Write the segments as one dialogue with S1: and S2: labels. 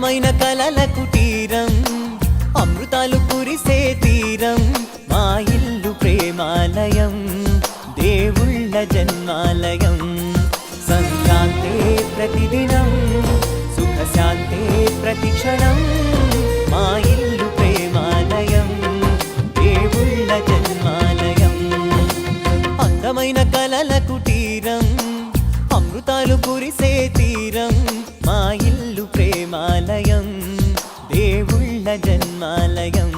S1: అందమైన కలల కుటీరం అమృతాలు కురిసే తీరం మా ఇల్లు ప్రేమాలయం దేవుళ్ళ జన్మాలయం సంక్రాంతే ప్రతిదినం సుఖశాంతే ప్రతిక్షణం మా ఇల్లు ప్రేమాలయం దేవుళ్ళ జన్మాలయం అందమైన కలల కుటీరం అమృతాలు కురిసే తీరం మా ఇల్లు ప్రేమాలయం దేవుళ్ళ జన్మాలయం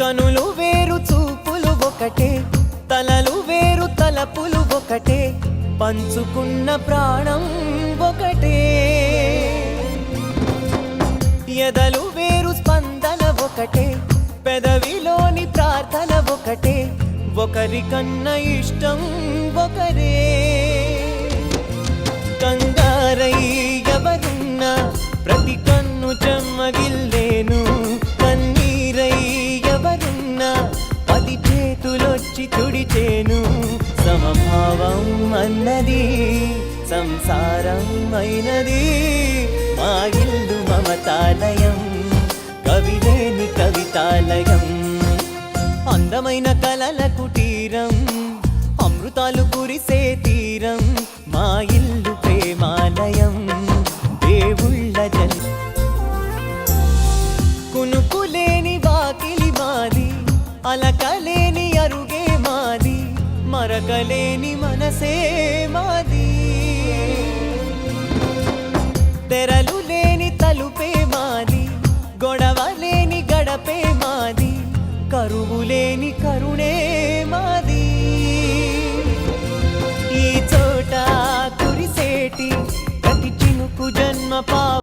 S1: కనులు వేరు చూపులు ఒకటే తలలు వేరు తలపులు ఒకటే పంచుకున్న ప్రాణం ఒకటే ఎదలు వేరు స్పందన ఒకటే పెదవిలోని ప్రార్థన ఒకటే ఒకరికన్నా ఇష్టం ఒకరే కంగారై ఎవరున్నా ప్రతి కన్ను చెమ్మగిల్లేను కన్నీరై ఎవరున్నా పది చేతులొచ్చి తుడిచేను సమభావం అన్నది సంసారం అయినది మా ఇల్లు మమతాలయం కవిలేని కవితాలయం అందమైన కలల కుటీరం అమృతాలు కురిసే తీరం మా ఇల్లు ప్రేమాలయం దేవుళ్ళ కునుకులేని వాకిలి మాది అలకలేని అరుగే మాది మరకలేని మనసే మాది తెరలు లేని తలుపే మాది గొడవ లేని గడపే మాది కరువు లేని కరుణే మాది ఈ చోట కురిసేటి ప్రతి చినుకు జన్మ